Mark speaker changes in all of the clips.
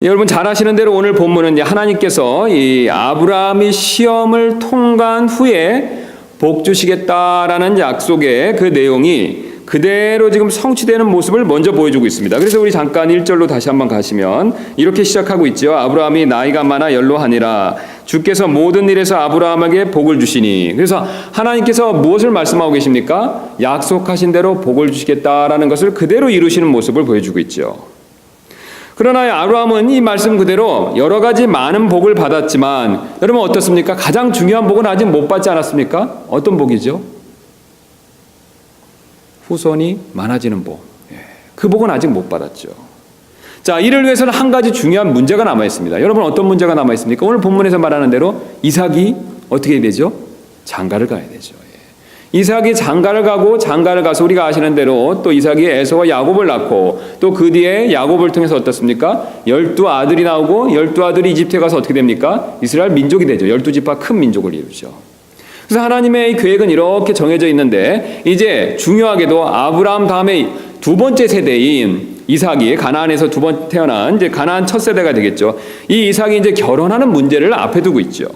Speaker 1: 여러분 잘 아시는 대로 오늘 본문은 이제 하나님께서 이 아브라함이 시험을 통과한 후에 복 주시겠다라는 약속의 그 내용이 그대로 지금 성취되는 모습을 먼저 보여주고 있습니다. 그래서 우리 잠깐 1절로 다시 한번 가시면 이렇게 시작하고 있죠. 아브라함이 나이가 많아 연로하니라 주께서 모든 일에서 아브라함에게 복을 주시니. 그래서 하나님께서 무엇을 말씀하고 계십니까? 약속하신 대로 복을 주시겠다라는 것을 그대로 이루시는 모습을 보여주고 있죠. 그러나 아브라함은 이 말씀 그대로 여러 가지 많은 복을 받았지만 여러분 어떻습니까? 가장 중요한 복은 아직 못 받지 않았습니까? 어떤 복이죠? 후손이 많아지는 복. 그 복은 아직 못 받았죠. 자, 이를 위해서는 한 가지 중요한 문제가 남아 있습니다. 여러분 어떤 문제가 남아 있습니까? 오늘 본문에서 말하는 대로 이삭이 어떻게 되죠? 장가를 가야 되죠. 이삭이 장가를 가고 장가를 가서 우리가 아시는 대로 또 이삭이 에서와 야곱을 낳고 또 그 뒤에 야곱을 통해서 어떻습니까? 12아들이 나오고 12아들이 이집트에 가서 어떻게 됩니까? 이스라엘 민족이 되죠. 12지파 큰 민족을 이루죠. 그래서 하나님의 계획은 이렇게 정해져 있는데 이제 중요하게도 아브라함 다음에 두 번째 세대인 이삭이 가나안에서 두 번 태어난 이제 가나안 첫 세대가 되겠죠. 이 이삭이 이제 결혼하는 문제를 앞에 두고 있죠.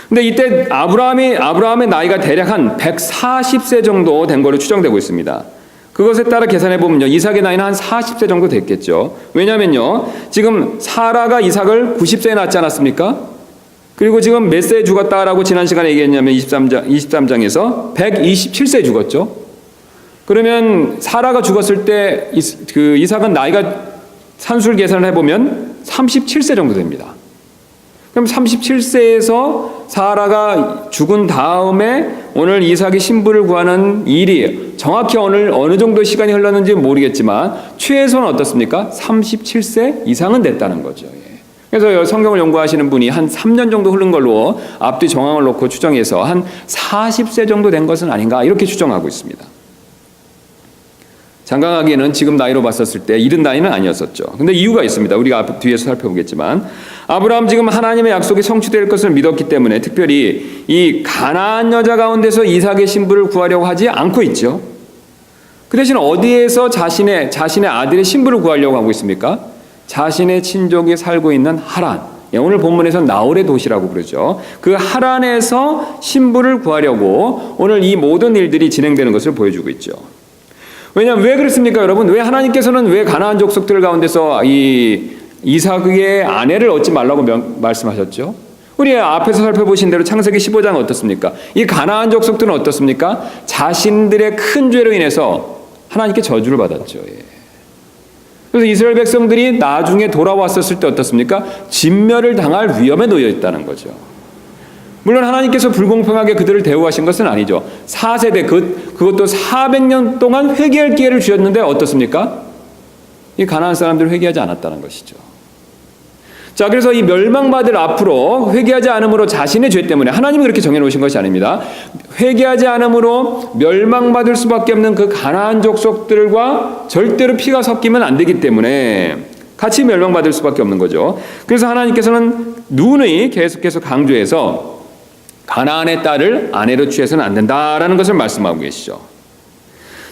Speaker 1: 근데 이때 아브라함의 나이가 대략 한 140세 정도 된 걸로 추정되고 있습니다. 그것에 따라 계산해 보면요, 이삭의 나이는 한 40세 정도 됐겠죠. 왜냐면요, 지금 사라가 이삭을 90세에 낳지 않았습니까? 그리고 지금 몇 세에 죽었다라고 지난 시간에 얘기했냐면 23장에서 127세에 죽었죠. 그러면 사라가 죽었을 때 그 이삭은 나이가 산술 계산을 해보면 37세 정도 됩니다. 그럼 37세에서 사라가 죽은 다음에 오늘 이삭이 신부를 구하는 일이 정확히 어느 정도 시간이 흘렀는지 모르겠지만 최소는 어떻습니까? 37세 이상은 됐다는 거죠. 그래서 성경을 연구하시는 분이 한 3년 정도 흐른 걸로 앞뒤 정황을 놓고 추정해서 한 40세 정도 된 것은 아닌가 이렇게 추정하고 있습니다. 장가가기에는 지금 나이로 봤었을 때 이른 나이는 아니었었죠. 근데 이유가 있습니다. 우리가 뒤에서 살펴보겠지만 아브라함 지금 하나님의 약속이 성취될 것을 믿었기 때문에 특별히 이 가나안 여자 가운데서 이삭의 신부를 구하려고 하지 않고 있죠. 그 대신 어디에서 자신의 아들의 신부를 구하려고 하고 있습니까? 자신의 친족이 살고 있는 하란. 오늘 본문에서 나홀의 도시라고 부르죠. 그 하란에서 신부를 구하려고 오늘 이 모든 일들이 진행되는 것을 보여주고 있죠. 왜냐하면 왜 그렇습니까, 여러분? 왜 하나님께서는 왜 가나안 족속들 가운데서 이 이삭의 아내를 얻지 말라고 말씀하셨죠? 우리 앞에서 살펴보신 대로 창세기 15장은 어떻습니까? 이 가나안 족속들은 어떻습니까? 자신들의 큰 죄로 인해서 하나님께 저주를 받았죠. 그래서 이스라엘 백성들이 나중에 돌아왔었을 때 어떻습니까? 진멸을 당할 위험에 놓여 있다는 거죠. 물론 하나님께서 불공평하게 그들을 대우하신 것은 아니죠. 4세대 그것도 400년 동안 회개할 기회를 주셨는데 어떻습니까? 이 가나안 사람들을 회개하지 않았다는 것이죠. 자, 그래서 이 멸망받을 앞으로 회개하지 않음으로 자신의 죄 때문에 하나님이 그렇게 정해놓으신 것이 아닙니다. 회개하지 않음으로 멸망받을 수밖에 없는 그 가나안 족속들과 절대로 피가 섞이면 안 되기 때문에 같이 멸망받을 수밖에 없는 거죠. 그래서 하나님께서는 누누이 계속해서 강조해서 가나안의 딸을 아내로 취해서는 안 된다라는 것을 말씀하고 계시죠.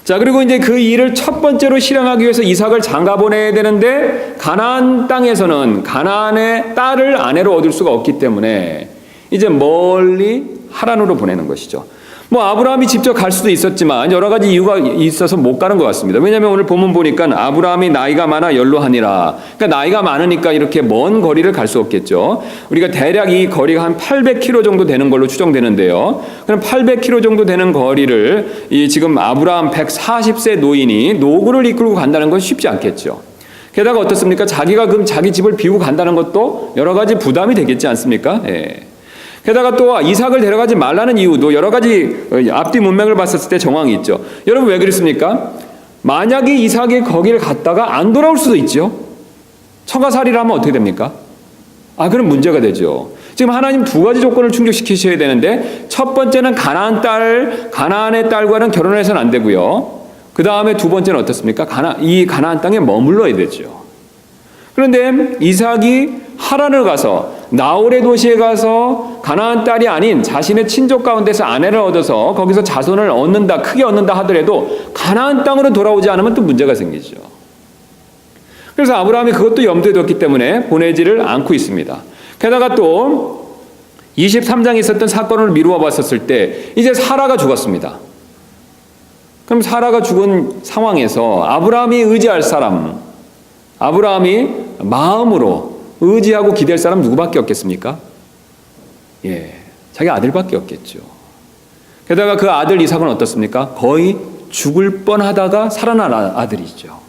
Speaker 1: 자, 그리고 이제 그 일을 첫 번째로 실행하기 위해서 이삭을 장가 보내야 되는데 가나안 땅에서는 가나안의 딸을 아내로 얻을 수가 없기 때문에 이제 멀리 하란으로 보내는 것이죠. 뭐 아브라함이 직접 갈 수도 있었지만 여러 가지 이유가 있어서 못 가는 것 같습니다. 왜냐하면 오늘 본문 보니까 아브라함이 나이가 많아 연로하니라. 그러니까 나이가 많으니까 이렇게 먼 거리를 갈 수 없겠죠. 우리가 대략 이 거리가 한 800km 정도 되는 걸로 추정되는데요. 그럼 800km 정도 되는 거리를 이 지금 아브라함 140세 노인이 노구를 이끌고 간다는 건 쉽지 않겠죠. 게다가 어떻습니까? 자기가 그럼 자기 집을 비우고 간다는 것도 여러 가지 부담이 되겠지 않습니까? 예. 게다가 또 이삭을 데려가지 말라는 이유도 여러 가지 앞뒤 문맥을 봤을 때 정황이 있죠. 여러분 왜 그랬습니까? 만약에 이삭이 거기를 갔다가 안 돌아올 수도 있죠. 처가살이를 하면 어떻게 됩니까? 그럼 문제가 되죠. 지금 하나님 두 가지 조건을 충족시키셔야 되는데 첫 번째는 가나안의 딸과는 결혼을 해서는 안 되고요. 그 다음에 두 번째는 어떻습니까? 이 가나안 땅에 머물러야 되죠. 그런데 이삭이 하란을 가서 나홀의 도시에 가서 가나안 딸이 아닌 자신의 친족 가운데서 아내를 얻어서 거기서 자손을 크게 얻는다 하더라도 가나안 땅으로 돌아오지 않으면 또 문제가 생기죠. 그래서 아브라함이 그것도 염두에 뒀기 때문에 보내지를 않고 있습니다. 게다가 또 23장에 있었던 사건을 미루어 봤었을 때 이제 사라가 죽었습니다. 그럼 사라가 죽은 상황에서 아브라함이 의지할 사람, 아브라함이 마음으로 의지하고 기댈 사람 누구밖에 없겠습니까? 자기 아들밖에 없겠죠. 게다가 그 아들 이삭은 어떻습니까? 거의 죽을 뻔하다가 살아난 아들이죠.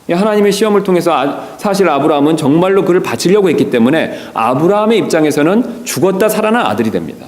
Speaker 1: 하나님의 시험을 통해서 사실 아브라함은 정말로 그를 바치려고 했기 때문에 아브라함의 입장에서는 죽었다 살아난 아들이 됩니다.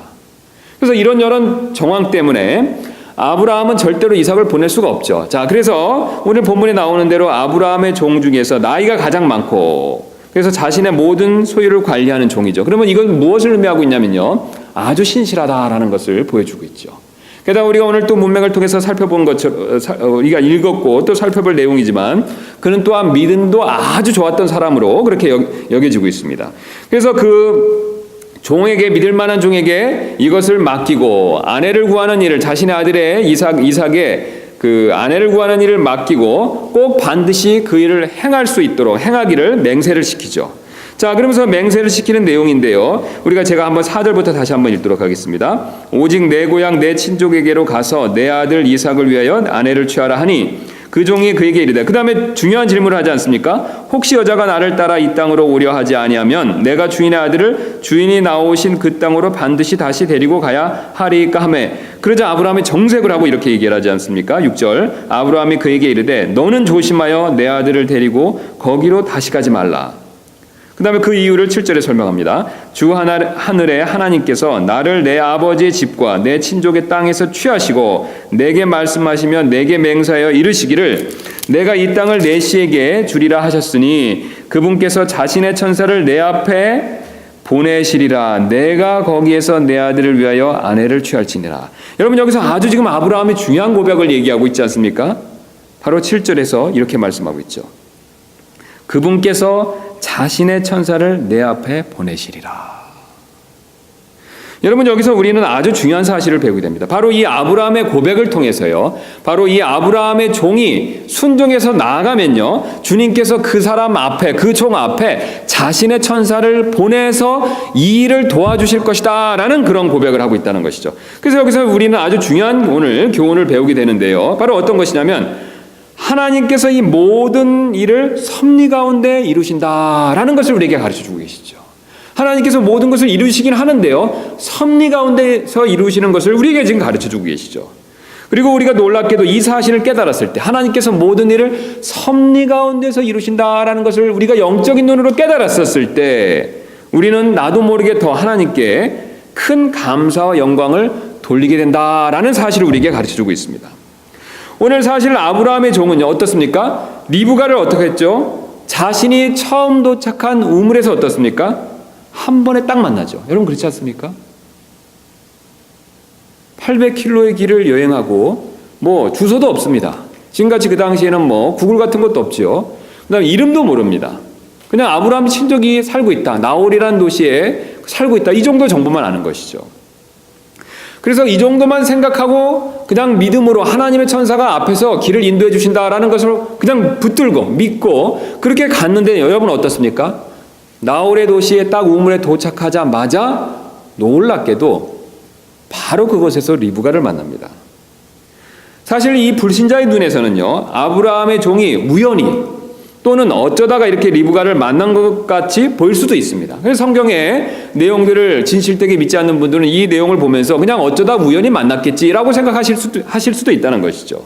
Speaker 1: 그래서 이런 정황 때문에 아브라함은 절대로 이삭을 보낼 수가 없죠. 자, 그래서 오늘 본문에 나오는 대로 아브라함의 종 중에서 나이가 가장 많고 그래서 자신의 모든 소유를 관리하는 종이죠. 그러면 이건 무엇을 의미하고 있냐면요, 아주 신실하다라는 것을 보여주고 있죠. 게다가 우리가 오늘 또 문맥을 통해서 살펴본 것처럼 우리가 읽었고 또 살펴볼 내용이지만 그는 또한 믿음도 아주 좋았던 사람으로 그렇게 여겨지고 있습니다. 그래서 그 종에게, 믿을 만한 종에게 이것을 맡기고 아내를 구하는 일을, 자신의 아들의 이삭의 그 아내를 구하는 일을 맡기고 꼭 반드시 그 일을 행할 수 있도록 행하기를 맹세를 시키죠. 자, 그러면서 맹세를 시키는 내용인데요, 제가 한번 4절부터 다시 한번 읽도록 하겠습니다. 오직 내 고향 내 친족에게로 가서 내 아들 이삭을 위하여 아내를 취하라 하니 그 종이 그에게 이르되, 그 다음에 중요한 질문을 하지 않습니까? 혹시 여자가 나를 따라 이 땅으로 오려 하지 아니하면 내가 주인의 아들을 주인이 나오신 그 땅으로 반드시 다시 데리고 가야 하리까 하매, 그러자 아브라함이 정색을 하고 이렇게 얘기를 하지 않습니까? 6절, 아브라함이 그에게 이르되 너는 조심하여 내 아들을 데리고 거기로 다시 가지 말라. 그 다음에 그 이유를 7절에 설명합니다. 주 하늘의 하나님께서 나를 내 아버지의 집과 내 친족의 땅에서 취하시고 내게 말씀하시며 내게 맹세하여 이르시기를 내가 이 땅을 내 씨에게 주리라 하셨으니 그분께서 자신의 천사를 내 앞에 보내시리라. 내가 거기에서 내 아들을 위하여 아내를 취할지니라. 여러분, 여기서 아주 지금 아브라함이 중요한 고백을 얘기하고 있지 않습니까? 바로 7절에서 이렇게 말씀하고 있죠. 그분께서 자신의 천사를 내 앞에 보내시리라. 여러분, 여기서 우리는 아주 중요한 사실을 배우게 됩니다. 바로 이 아브라함의 고백을 통해서요, 바로 이 아브라함의 종이 순종해서 나아가면요, 주님께서 그 사람 앞에, 그 종 앞에 자신의 천사를 보내서 이 일을 도와주실 것이다 라는 그런 고백을 하고 있다는 것이죠. 그래서 여기서 우리는 아주 중요한 오늘 교훈을 배우게 되는데요, 바로 어떤 것이냐면 하나님께서 이 모든 일을 섭리 가운데 이루신다라는 것을 우리에게 가르쳐주고 계시죠. 하나님께서 모든 것을 이루시긴 하는데요, 섭리 가운데서 이루시는 것을 우리에게 지금 가르쳐주고 계시죠. 그리고 우리가 놀랍게도 이 사실을 깨달았을 때, 하나님께서 모든 일을 섭리 가운데서 이루신다라는 것을 우리가 영적인 눈으로 깨달았었을 때 우리는 나도 모르게 더 하나님께 큰 감사와 영광을 돌리게 된다라는 사실을 우리에게 가르쳐주고 있습니다. 오늘 사실 아브라함의 종은요, 어떻습니까? 리브가를 어떻게 했죠? 자신이 처음 도착한 우물에서 어떻습니까? 한 번에 딱 만나죠. 여러분, 그렇지 않습니까? 800km의 길을 여행하고 주소도 없습니다. 지금같이 그 당시에는 구글 같은 것도 없죠. 그다음에 이름도 모릅니다. 그냥 아브라함 친족이 살고 있다, 나홀이라는 도시에 살고 있다, 이 정도 정보만 아는 것이죠. 그래서 이 정도만 생각하고 그냥 믿음으로 하나님의 천사가 앞에서 길을 인도해 주신다라는 것을 그냥 붙들고 믿고 그렇게 갔는데, 여러분 어떻습니까? 나홀의 도시에 딱 우물에 도착하자마자 놀랍게도 바로 그곳에서 리브가를 만납니다. 사실 이 불신자의 눈에서는요, 아브라함의 종이 우연히 또는 어쩌다가 이렇게 리브가를 만난 것 같이 보일 수도 있습니다. 그래서 성경의 내용들을 진실되게 믿지 않는 분들은 이 내용을 보면서 그냥 어쩌다 우연히 만났겠지라고 생각하실 수도 있다는 것이죠.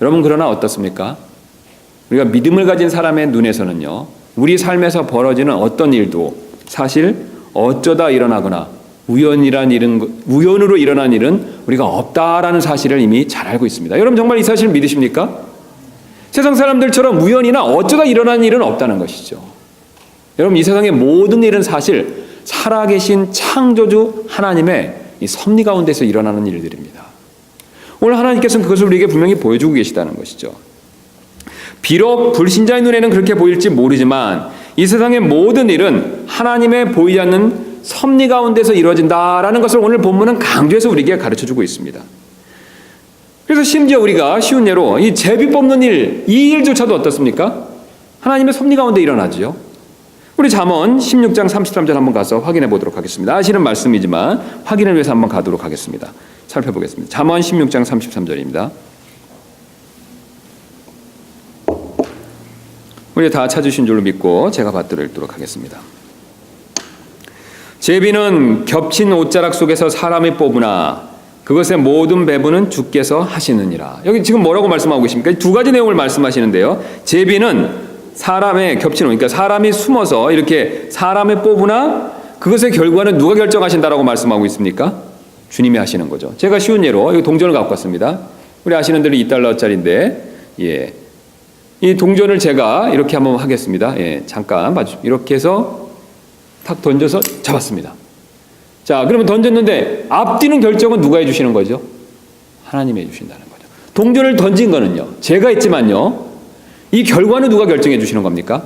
Speaker 1: 여러분, 그러나 어떻습니까? 우리가 믿음을 가진 사람의 눈에서는요, 우리 삶에서 벌어지는 어떤 일도 사실 어쩌다 일어나거나 우연으로 일어난 일은 우리가 없다라는 사실을 이미 잘 알고 있습니다. 여러분, 정말 이 사실을 믿으십니까? 세상 사람들처럼 우연이나 어쩌다 일어난 일은 없다는 것이죠. 여러분, 이 세상의 모든 일은 사실 살아계신 창조주 하나님의 이 섭리 가운데서 일어나는 일들입니다. 오늘 하나님께서는 그것을 우리에게 분명히 보여주고 계시다는 것이죠. 비록 불신자의 눈에는 그렇게 보일지 모르지만 이 세상의 모든 일은 하나님의 보이지 않는 섭리 가운데서 이루어진다라는 것을 오늘 본문은 강조해서 우리에게 가르쳐주고 있습니다. 그래서 심지어 우리가 쉬운 예로 이 제비 뽑는 일, 이 일조차도 어떻습니까? 하나님의 섭리 가운데 일어나지요. 우리 잠언 16장 33절 한번 가서 확인해 보도록 하겠습니다. 아시는 말씀이지만 확인을 위해서 한번 가도록 하겠습니다. 살펴보겠습니다. 잠언 16장 33절입니다. 우리 다 찾으신 줄로 믿고 제가 받들어 읽도록 하겠습니다. 제비는 겹친 옷자락 속에서 사람이 뽑으나 그것의 모든 배분은 주께서 하시느니라. 여기 지금 뭐라고 말씀하고 계십니까? 두 가지 내용을 말씀하시는데요. 제비는 사람의 겹친 옷, 그러니까 사람이 숨어서 이렇게 사람을 뽑으나 그것의 결과는 누가 결정하신다라고 말씀하고 있습니까? 주님이 하시는 거죠. 제가 쉬운 예로 이 동전을 갖고 왔습니다. 우리 아시는 대로 $2짜리인데, 예, 이 동전을 제가 이렇게 한번 하겠습니다. 예, 잠깐 봐주십시오. 이렇게 해서 탁 던져서 잡았습니다. 자, 그러면 던졌는데 앞뒤는 결정은 누가 해주시는 거죠? 하나님이 해주신다는 거죠. 동전을 던진 거는요, 제가 했지만요, 이 결과는 누가 결정해 주시는 겁니까?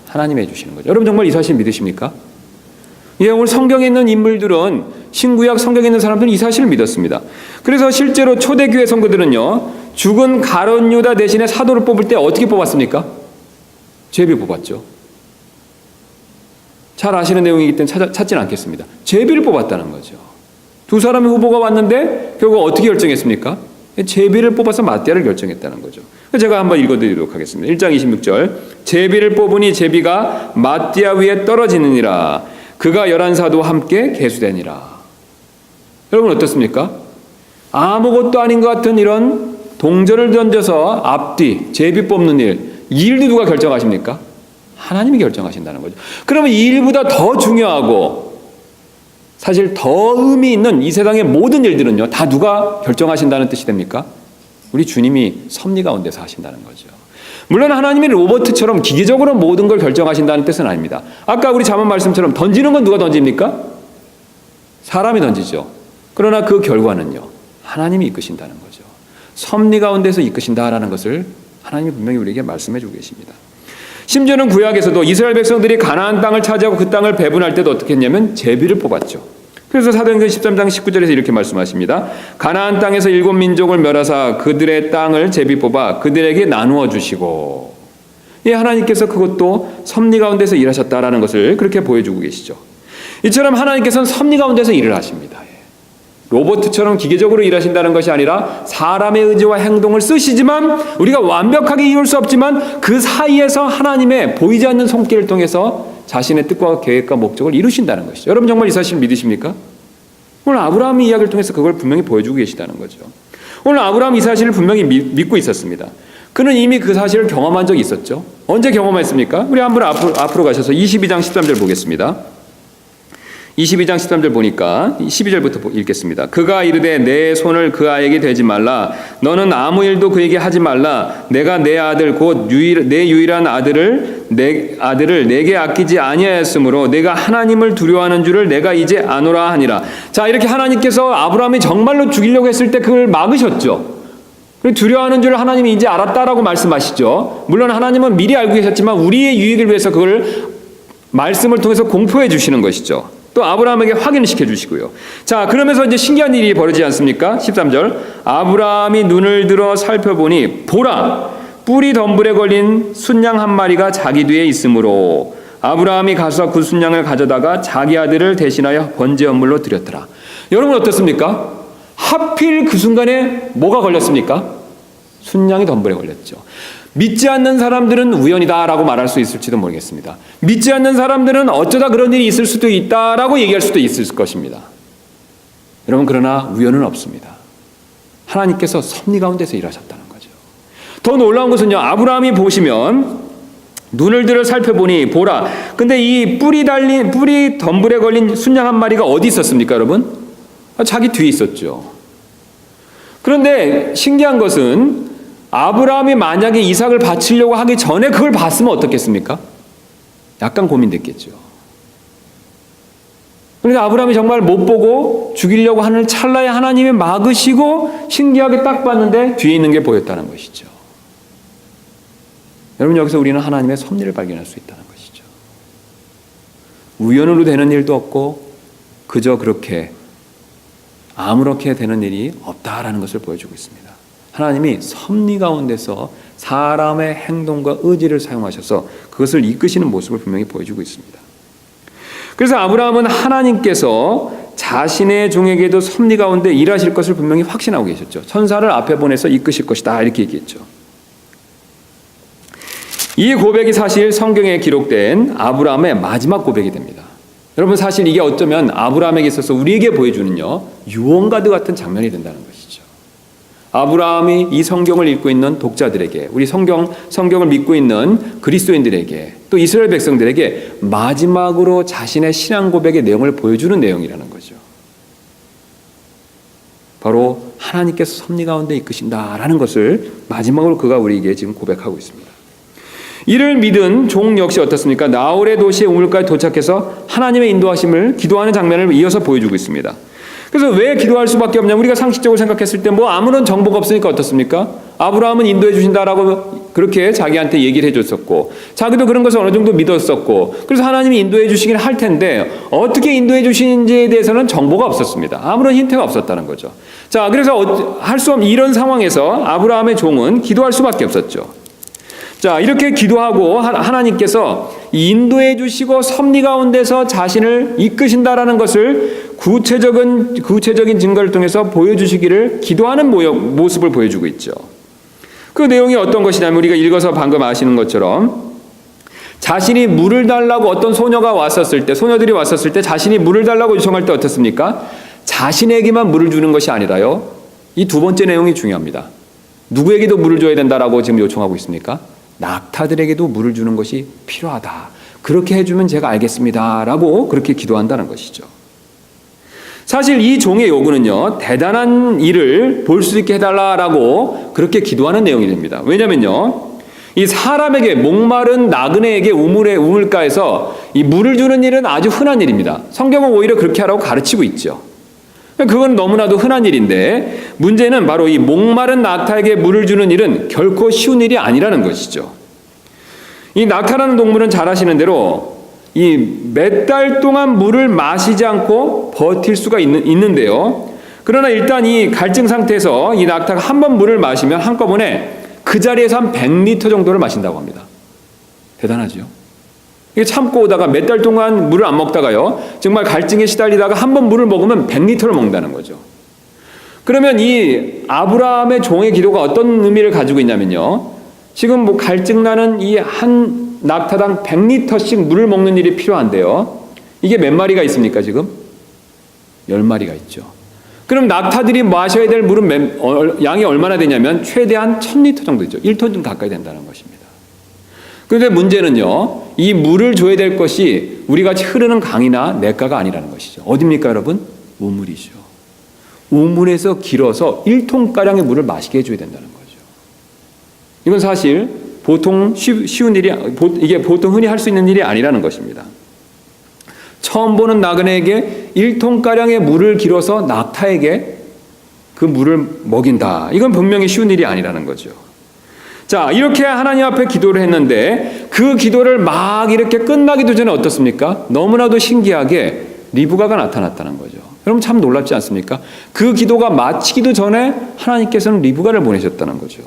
Speaker 1: 하나님이 해주시는 거죠. 여러분 정말 이 사실 믿으십니까? 예, 오늘 성경에 있는 인물들은, 신구약 성경에 있는 사람들은 이 사실을 믿었습니다. 그래서 실제로 초대교회 성도들은요, 죽은 가룟 유다 대신에 사도를 뽑을 때 어떻게 뽑았습니까? 제비 뽑았죠. 잘 아시는 내용이기 때문에 찾지는 않겠습니다. 제비를 뽑았다는 거죠. 두 사람의 후보가 왔는데 결국 어떻게 결정했습니까? 제비를 뽑아서 마띠아를 결정했다는 거죠. 제가 한번 읽어드리도록 하겠습니다. 1장 26절. 제비를 뽑으니 제비가 마띠아 위에 떨어지느니라. 그가 11사도와 함께 계수되니라. 여러분 어떻습니까? 아무것도 아닌 것 같은 이런 동전을 던져서 앞뒤 제비 뽑는 일도 누가 결정하십니까? 하나님이 결정하신다는 거죠. 그러면 이 일보다 더 중요하고 사실 더 의미 있는 이 세상의 모든 일들은요, 다 누가 결정하신다는 뜻이 됩니까? 우리 주님이 섭리 가운데서 하신다는 거죠. 물론 하나님이 로봇처럼 기계적으로 모든 걸 결정하신다는 뜻은 아닙니다. 아까 우리 잠언 말씀처럼 던지는 건 누가 던집니까? 사람이 던지죠. 그러나 그 결과는요, 하나님이 이끄신다는 거죠. 섭리 가운데서 이끄신다라는 것을 하나님이 분명히 우리에게 말씀해 주고 계십니다. 심지어는 구약에서도 이스라엘 백성들이 가나안 땅을 차지하고 그 땅을 배분할 때도 어떻게 했냐면 제비를 뽑았죠. 그래서 사도행전 13장 19절에서 이렇게 말씀하십니다. 가나안 땅에서 7민족을 멸하사 그들의 땅을 제비 뽑아 그들에게 나누어 주시고, 예, 하나님께서 그것도 섭리 가운데서 일하셨다라는 것을 그렇게 보여주고 계시죠. 이처럼 하나님께서는 섭리 가운데서 일을 하십니다. 로봇처럼 기계적으로 일하신다는 것이 아니라 사람의 의지와 행동을 쓰시지만 우리가 완벽하게 이룰 수 없지만 그 사이에서 하나님의 보이지 않는 손길을 통해서 자신의 뜻과 계획과 목적을 이루신다는 것이죠. 여러분 정말 이 사실 믿으십니까? 오늘 아브라함의 이야기를 통해서 그걸 분명히 보여주고 계시다는 거죠. 오늘 아브라함 이 사실을 분명히 믿고 있었습니다. 그는 이미 그 사실을 경험한 적이 있었죠. 언제 경험했습니까? 우리 한번 앞으로 가셔서 22장 13절 보겠습니다. 22장 13절 보니까 12절부터 읽겠습니다. 그가 이르되 내 손을 그 아이에게 대지 말라. 너는 아무 일도 그에게 하지 말라. 내가 내 아들 곧 내 유일한 아들을 내게 아끼지 아니하였으므로 내가 하나님을 두려워하는 줄을 내가 이제 아노라 하니라. 자, 이렇게 하나님께서 아브라함이 정말로 죽이려고 했을 때 그걸 막으셨죠. 두려워하는 줄을 하나님이 이제 알았다라고 말씀하시죠. 물론 하나님은 미리 알고 계셨지만 우리의 유익을 위해서 그걸 말씀을 통해서 공포해 주시는 것이죠. 또 아브라함에게 확인을 시켜주시고요. 자, 그러면서 이제 신기한 일이 벌어지지 않습니까? 13절. 아브라함이 눈을 들어 살펴보니 보라, 뿔이 덤불에 걸린 순양 한 마리가 자기 뒤에 있으므로 아브라함이 가서 그 순양을 가져다가 자기 아들을 대신하여 번제 헌물로 드렸더라. 여러분 어떻습니까? 하필 그 순간에 뭐가 걸렸습니까? 순양이 덤불에 걸렸죠. 믿지 않는 사람들은 우연이다라고 말할 수 있을지도 모르겠습니다. 믿지 않는 사람들은 어쩌다 그런 일이 있을 수도 있다라고 얘기할 수도 있을 것입니다. 여러분 그러나 우연은 없습니다. 하나님께서 섭리 가운데서 일하셨다는 거죠. 더 놀라운 것은요, 아브라함이 보시면 눈을 들어 살펴보니 보라. 근데 이 뿔이 덤불에 걸린 순양 한 마리가 어디 있었습니까, 여러분? 자기 뒤에 있었죠. 그런데 신기한 것은 아브라함이 만약에 이삭을 바치려고 하기 전에 그걸 봤으면 어떻겠습니까? 약간 고민됐겠죠. 그런데 아브라함이 정말 못 보고 죽이려고 하는 찰나에 하나님이 막으시고 신기하게 딱 봤는데 뒤에 있는 게 보였다는 것이죠. 여러분 여기서 우리는 하나님의 섭리를 발견할 수 있다는 것이죠. 우연으로 되는 일도 없고 그저 그렇게 아무렇게 되는 일이 없다라는 것을 보여주고 있습니다. 하나님이 섭리 가운데서 사람의 행동과 의지를 사용하셔서 그것을 이끄시는 모습을 분명히 보여주고 있습니다. 그래서 아브라함은 하나님께서 자신의 종에게도 섭리 가운데 일하실 것을 분명히 확신하고 계셨죠. 천사를 앞에 보내서 이끄실 것이다 이렇게 얘기했죠. 이 고백이 사실 성경에 기록된 아브라함의 마지막 고백이 됩니다. 여러분 사실 이게 어쩌면 아브라함에게 있어서 우리에게 보여주는요 유언가드 같은 장면이 된다는 것이죠. 아브라함이 이 성경을 읽고 있는 독자들에게, 우리 성경을 믿고 있는 그리스도인들에게, 또 이스라엘 백성들에게 마지막으로 자신의 신앙 고백의 내용을 보여주는 내용이라는 거죠. 바로 하나님께서 섭리 가운데 이끄신다라는 것을 마지막으로 그가 우리에게 지금 고백하고 있습니다. 이를 믿은 종 역시 어떻습니까? 나홀의 도시의 우물가에 도착해서 하나님의 인도하심을 기도하는 장면을 이어서 보여주고 있습니다. 그래서 왜 기도할 수밖에 없냐? 우리가 상식적으로 생각했을 때 뭐 아무런 정보가 없으니까 어떻습니까? 아브라함은 인도해 주신다라고 그렇게 자기한테 얘기를 해줬었고, 자기도 그런 것을 어느 정도 믿었었고, 그래서 하나님이 인도해 주시긴 할 텐데 어떻게 인도해 주시는지에 대해서는 정보가 없었습니다. 아무런 힌트가 없었다는 거죠. 자, 그래서 할 수 없는 이런 상황에서 아브라함의 종은 기도할 수밖에 없었죠. 자, 이렇게 기도하고 하나님께서 인도해 주시고 섭리 가운데서 자신을 이끄신다라는 것을 구체적인 증거를 통해서 보여주시기를 기도하는 모습을 보여주고 있죠. 그 내용이 어떤 것이냐면 우리가 읽어서 방금 아시는 것처럼 자신이 물을 달라고 어떤 소녀들이 왔었을 때 자신이 물을 달라고 요청할 때 어떻습니까? 자신에게만 물을 주는 것이 아니라요. 이 두 번째 내용이 중요합니다. 누구에게도 물을 줘야 된다라고 지금 요청하고 있습니까? 낙타들에게도 물을 주는 것이 필요하다. 그렇게 해주면 제가 알겠습니다. 라고 그렇게 기도한다는 것이죠. 사실 이 종의 요구는요, 대단한 일을 볼 수 있게 해달라라고 그렇게 기도하는 내용이 됩니다. 왜냐면요, 이 사람에게 목마른 나그네에게 우물가에서 이 물을 주는 일은 아주 흔한 일입니다. 성경은 오히려 그렇게 하라고 가르치고 있죠. 그건 너무나도 흔한 일인데 문제는 바로 이 목마른 낙타에게 물을 주는 일은 결코 쉬운 일이 아니라는 것이죠. 이 낙타라는 동물은 잘 아시는 대로 이 몇 달 동안 물을 마시지 않고 버틸 수가 있는데요. 그러나 일단 이 갈증 상태에서 이 낙타가 한 번 물을 마시면 한꺼번에 그 자리에서 한 100리터 정도를 마신다고 합니다. 대단하죠. 이게 참고 오다가 몇 달 동안 물을 안 먹다가요, 정말 갈증에 시달리다가 한 번 물을 먹으면 100리터를 먹는다는 거죠. 그러면 이 아브라함의 종의 기도가 어떤 의미를 가지고 있냐면요, 지금 뭐 갈증나는 이 한 낙타당 100리터씩 물을 먹는 일이 필요한데요, 이게 몇 마리가 있습니까 지금? 10마리가 있죠. 그럼 낙타들이 마셔야 될 물은 양이 얼마나 되냐면 최대한 1000리터 정도 있죠. 1톤 좀 가까이 된다는 것입니다. 그런데 문제는요, 이 물을 줘야 될 것이 우리같이 흐르는 강이나 냇가가 아니라는 것이죠. 어디입니까 여러분? 우물이죠. 우물에서 길어서 1톤가량의 물을 마시게 해줘야 된다는 거죠. 이건 사실 보통 쉬운 일이, 이게 보통 흔히 할 수 있는 일이 아니라는 것입니다. 처음 보는 나그네에게 1톤가량의 물을 길어서 낙타에게 그 물을 먹인다. 이건 분명히 쉬운 일이 아니라는 거죠. 자, 이렇게 하나님 앞에 기도를 했는데 그 기도를 막 이렇게 끝나기도 전에 어떻습니까? 너무나도 신기하게 리브가가 나타났다는 거죠. 여러분 참 놀랍지 않습니까? 그 기도가 마치기도 전에 하나님께서는 리브가를 보내셨다는 거죠.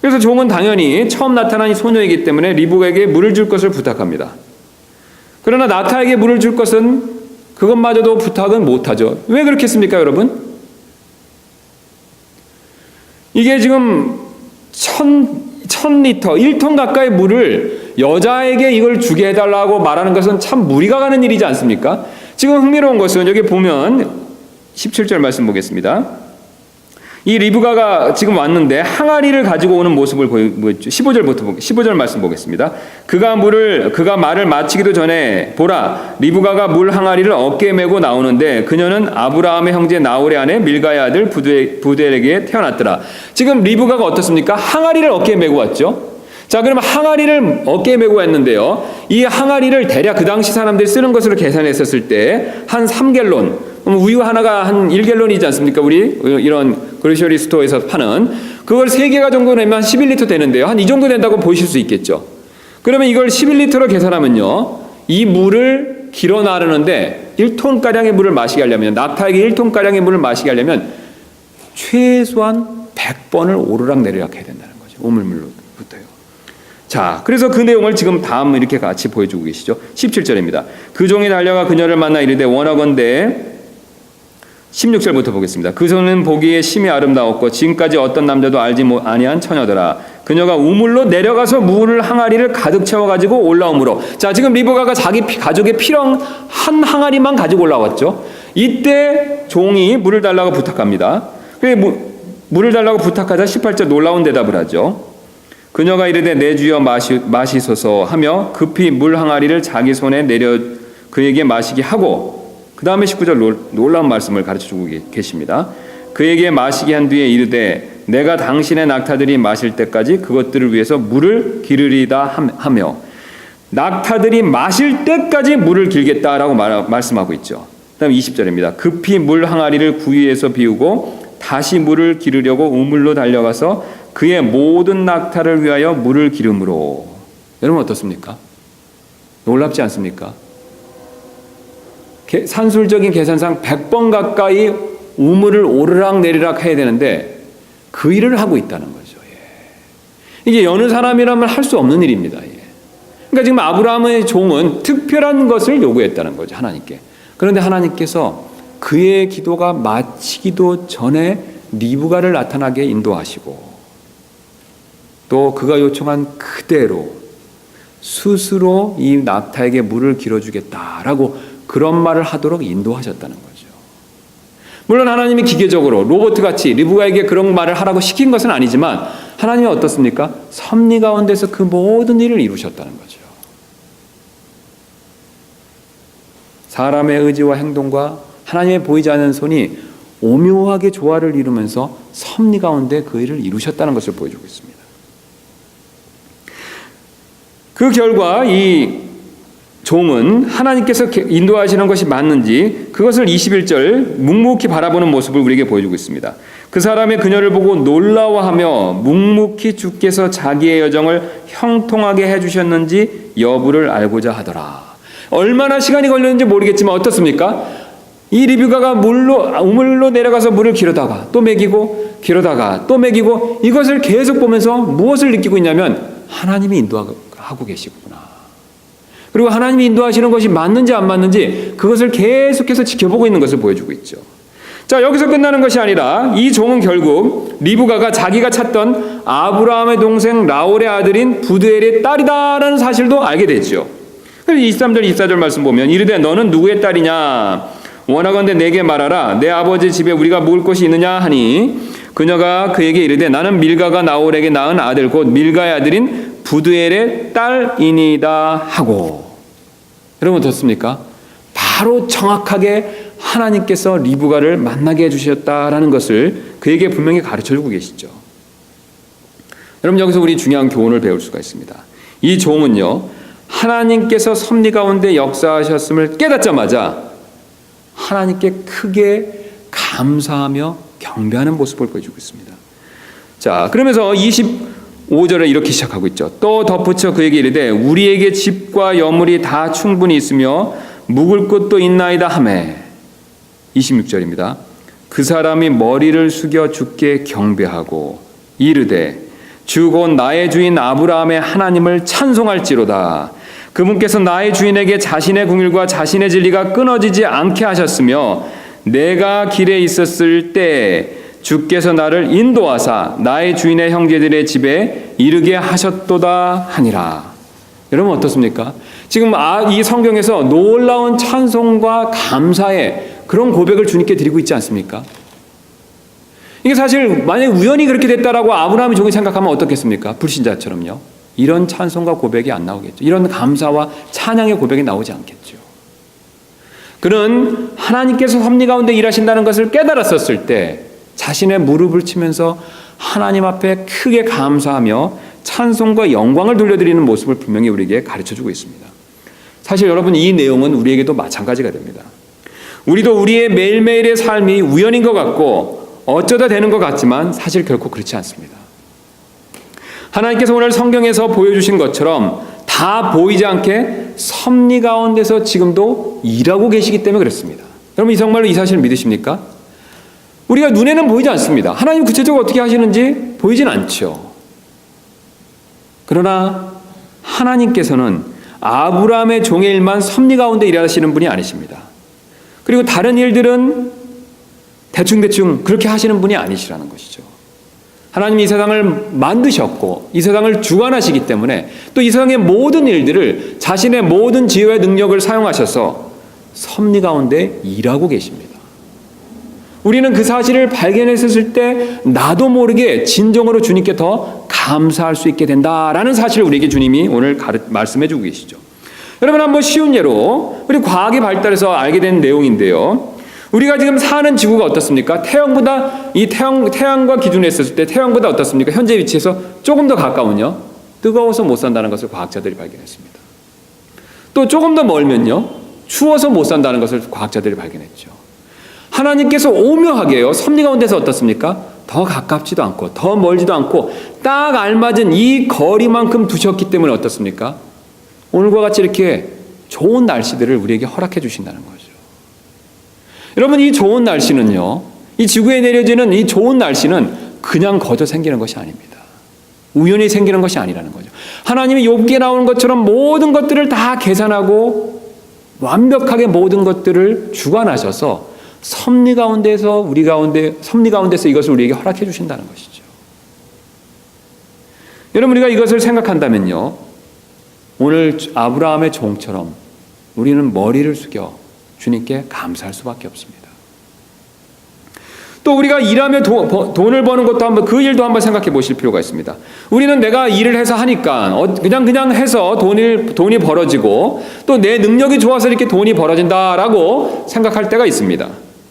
Speaker 1: 그래서 종은 당연히 처음 나타난 이 소녀이기 때문에 리브가에게 물을 줄 것을 부탁합니다. 그러나 낙타에게 물을 줄 것은 그것마저도 부탁은 못하죠. 왜 그렇겠습니까 여러분? 이게 지금 1000리터, 1톤 가까이 물을 여자에게 이걸 주게 해달라고 말하는 것은 참 무리가 가는 일이지 않습니까? 지금 흥미로운 것은 여기 보면 17절 말씀 보겠습니다. 이 리브가가 지금 왔는데 항아리를 가지고 오는 모습을 보였죠. 15절 말씀 보겠습니다. 그가 말을 마치기도 전에 보라, 리브가가 물 항아리를 어깨에 메고 나오는데 그녀는 아브라함의 형제 나홀의 아내 밀가의 아들 부델에게 태어났더라. 지금 리브가가 어떻습니까? 항아리를 어깨에 메고 왔죠. 자, 그러면 항아리를 어깨에 메고 왔는데요, 이 항아리를 대략 그 당시 사람들이 쓰는 것으로 계산했었을 때 한 3갤론, 우유 하나가 한 1갤론이지 않습니까? 우리 이런 그로셔리 스토어에서 파는 그걸 3개가 정도 내면 11리터 되는데요, 한 이 정도 된다고 보실 수 있겠죠. 그러면 이걸 11리터로 계산하면요, 이 물을 길어 나르는데 1톤가량의 물을 마시게 하려면, 낙타에게 1톤가량의 물을 마시게 하려면 최소한 100번을 오르락내리락 해야 된다는 거죠. 우물물로부터요. 자, 그래서 그 내용을 지금 다음 이렇게 같이 보여주고 계시죠. 17절입니다. 그 종이 달려가 그녀를 만나 이르되 원하건대 16절부터 보겠습니다. 그 종은 보기에 심히 아름다웠고 지금까지 어떤 남자도 알지 아니한 처녀더라. 그녀가 우물로 내려가서 물을 항아리를 가득 채워가지고 올라오므로, 자, 지금 리브가가 자기 가족의 필요한 한 항아리만 가지고 올라왔죠. 이때 종이 물을 달라고 부탁합니다. 물을 달라고 부탁하자 18절 놀라운 대답을 하죠. 그녀가 이르되 내 주여 마시소서 하며 급히 물 항아리를 자기 손에 내려 그에게 마시게 하고, 그 다음에 19절 놀라운 말씀을 가르쳐주고 계십니다. 그에게 마시게 한 뒤에 이르되 내가 당신의 낙타들이 마실 때까지 그것들을 위해서 물을 기르리다 하며, 낙타들이 마실 때까지 물을 길겠다라고 말씀하고 있죠. 그 다음 20절입니다. 급히 물 항아리를 구유에서 비우고 다시 물을 기르려고 우물로 달려가서 그의 모든 낙타를 위하여 물을 기름으로. 여러분 어떻습니까? 놀랍지 않습니까? 산술적인 계산상 100번 가까이 우물을 오르락내리락 해야 되는데 그 일을 하고 있다는 거죠. 이게 여느 사람이라면 할 수 없는 일입니다. 그러니까 지금 아브라함의 종은 특별한 것을 요구했다는 거죠, 하나님께. 그런데 하나님께서 그의 기도가 마치기도 전에 리브가를 나타나게 인도하시고, 또 그가 요청한 그대로 스스로 이 낙타에게 물을 길어주겠다라고 그런 말을 하도록 인도하셨다는 거죠. 물론 하나님이 기계적으로 로봇같이 리브가에게 그런 말을 하라고 시킨 것은 아니지만 하나님이 어떻습니까? 섭리 가운데서 그 모든 일을 이루셨다는 거죠. 사람의 의지와 행동과 하나님의 보이지 않는 손이 오묘하게 조화를 이루면서 섭리 가운데 그 일을 이루셨다는 것을 보여주고 있습니다. 그 결과 이 종은 하나님께서 인도하시는 것이 맞는지 그것을 21절 묵묵히 바라보는 모습을 우리에게 보여주고 있습니다. 그 사람이 그녀를 보고 놀라워하며 묵묵히 주께서 자기의 여정을 형통하게 해주셨는지 여부를 알고자 하더라. 얼마나 시간이 걸렸는지 모르겠지만 어떻습니까? 이 리브가가 우물로 내려가서 물을 기르다가 또 먹이고 기르다가 또 먹이고, 이것을 계속 보면서 무엇을 느끼고 있냐면 하나님이 인도하고 계시구나. 그리고 하나님이 인도하시는 것이 맞는지 안 맞는지 그것을 계속해서 지켜보고 있는 것을 보여주고 있죠. 자, 여기서 끝나는 것이 아니라 이 종은 결국 리브가가 자기가 찾던 아브라함의 동생 라울의 아들인 부드엘의 딸이다라는 사실도 알게 되죠. 그래서 23절 24절 말씀 보면 이르되 너는 누구의 딸이냐 원하건대 내게 말하라. 내 아버지 집에 우리가 먹을 것이 있느냐 하니, 그녀가 그에게 이르되 나는 밀가가 나홀에게 낳은 아들 곧 밀가의 아들인 부드엘의 딸이니다 하고. 여러분 어떻습니까? 바로 정확하게 하나님께서 리브가를 만나게 해주셨다라는 것을 그에게 분명히 가르쳐주고 계시죠. 여러분 여기서 우리 중요한 교훈을 배울 수가 있습니다. 이 종은요, 하나님께서 섭리 가운데 역사하셨음을 깨닫자마자 하나님께 크게 감사하며 경배하는 모습을 보여주고 있습니다. 자, 그러면서 25절에 이렇게 시작하고 있죠. 또 덧붙여 그에게 이르되 우리에게 집과 여물이 다 충분히 있으며 묵을 곳도 있나이다 하매. 26절입니다. 그 사람이 머리를 숙여 주께 경배하고 이르되 주 곧 나의 주인 아브라함의 하나님을 찬송할지로다. 그분께서 나의 주인에게 자신의 궁율과 자신의 진리가 끊어지지 않게 하셨으며 내가 길에 있었을 때 주께서 나를 인도하사 나의 주인의 형제들의 집에 이르게 하셨도다 하니라. 여러분 어떻습니까? 지금 이 성경에서 놀라운 찬송과 감사의 그런 고백을 주님께 드리고 있지 않습니까? 이게 사실 만약에 우연히 그렇게 됐다라고 아브라함이 종이 생각하면 어떻겠습니까? 불신자처럼요. 이런 찬송과 고백이 안 나오겠죠. 이런 감사와 찬양의 고백이 나오지 않겠죠. 그는 하나님께서 섭리 가운데 일하신다는 것을 깨달았었을 때 자신의 무릎을 치면서 하나님 앞에 크게 감사하며 찬송과 영광을 돌려드리는 모습을 분명히 우리에게 가르쳐주고 있습니다. 사실 여러분 이 내용은 우리에게도 마찬가지가 됩니다. 우리도 우리의 매일매일의 삶이 우연인 것 같고 어쩌다 되는 것 같지만 사실 결코 그렇지 않습니다. 하나님께서 오늘 성경에서 보여주신 것처럼 다 보이지 않게 섭리 가운데서 지금도 일하고 계시기 때문에 그렇습니다. 여러분 정말로 이 사실을 믿으십니까? 우리가 눈에는 보이지 않습니다. 하나님 구체적으로 어떻게 하시는지 보이진 않죠. 그러나 하나님께서는 아브라함의 종의 일만 섭리 가운데 일하시는 분이 아니십니다. 그리고 다른 일들은 대충대충 그렇게 하시는 분이 아니시라는 것이죠. 하나님이 이 세상을 만드셨고 이 세상을 주관하시기 때문에 또 이 세상의 모든 일들을 자신의 모든 지혜와 능력을 사용하셔서 섭리 가운데 일하고 계십니다. 우리는 그 사실을 발견했을 때 나도 모르게 진정으로 주님께 더 감사할 수 있게 된다라는 사실을 우리에게 주님이 오늘 말씀해 주고 계시죠. 여러분, 한번 쉬운 예로 우리 과학이 발달해서 알게 된 내용인데요. 우리가 지금 사는 지구가 어떻습니까? 태양보다 태양과 기준했을 때 태양보다 어떻습니까? 현재 위치에서 조금 더 가까운요. 뜨거워서 못 산다는 것을 과학자들이 발견했습니다. 또 조금 더 멀면요. 추워서 못 산다는 것을 과학자들이 발견했죠. 하나님께서 오묘하게요. 섭리 가운데서 어떻습니까? 더 가깝지도 않고 더 멀지도 않고 딱 알맞은 이 거리만큼 두셨기 때문에 어떻습니까? 오늘과 같이 이렇게 좋은 날씨들을 우리에게 허락해 주신다는 거죠. 여러분, 이 좋은 날씨는요, 이 지구에 내려지는 이 좋은 날씨는 그냥 거저 생기는 것이 아닙니다. 우연히 생기는 것이 아니라는 거죠. 하나님이 욥기에 나오는 것처럼 모든 것들을 다 계산하고 완벽하게 모든 것들을 주관하셔서 섭리 가운데서 이것을 우리에게 허락해 주신다는 것이죠. 여러분, 우리가 이것을 생각한다면요, 오늘 아브라함의 종처럼 우리는 머리를 숙여 주님께 감사할 수밖에 없습니다. 또 우리가 일하며 돈을 버는 것도 한번 그 일도 한번 생각해 보실 필요가 있습니다. 우리는 내가 일을 해서 하니까 그냥 해서 돈이 벌어지고 또 내 능력이 좋아서 이렇게 돈이 벌어진다라고 생각할 때가 있습니다.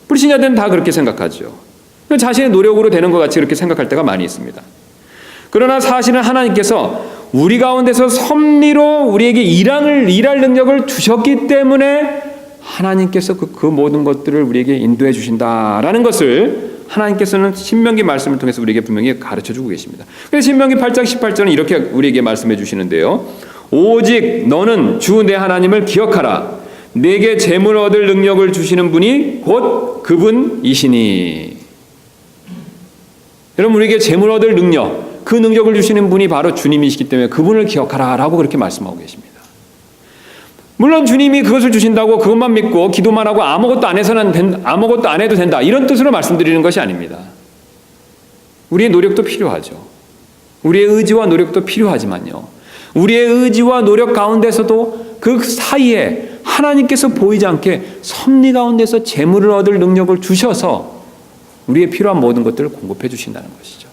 Speaker 1: 불신자들은 다 그렇게 생각하죠. 자신의 노력으로 되는 것 같이 그렇게 생각할 때가 많이 있습니다. 그러나 사실은 하나님께서 우리 가운데서 섭리로 우리에게 일할 능력을 주셨기 때문에 하나님께서 그 모든 것들을 우리에게 인도해 주신다라는 것을 하나님께서는 신명기 말씀을 통해서 우리에게 분명히 가르쳐주고 계십니다. 그래서 신명기 8장 18절은 이렇게 우리에게 말씀해 주시는데요. 오직 너는 주 내 하나님을 기억하라. 내게 재물 얻을 능력을 주시는 분이 곧 그분이시니. 여러분, 우리에게 재물 얻을 능력, 그 능력을 주시는 분이 바로 주님이시기 때문에 그분을 기억하라 라고 그렇게 말씀하고 계십니다. 물론 주님이 그것을 주신다고 그것만 믿고 기도만 하고 아무것도 안 해도 된다, 이런 뜻으로 말씀드리는 것이 아닙니다. 우리의 노력도 필요하죠. 우리의 의지와 노력도 필요하지만요, 우리의 의지와 노력 가운데서도 그 사이에 하나님께서 보이지 않게 섭리 가운데서 재물을 얻을 능력을 주셔서 우리의 필요한 모든 것들을 공급해 주신다는 것이죠.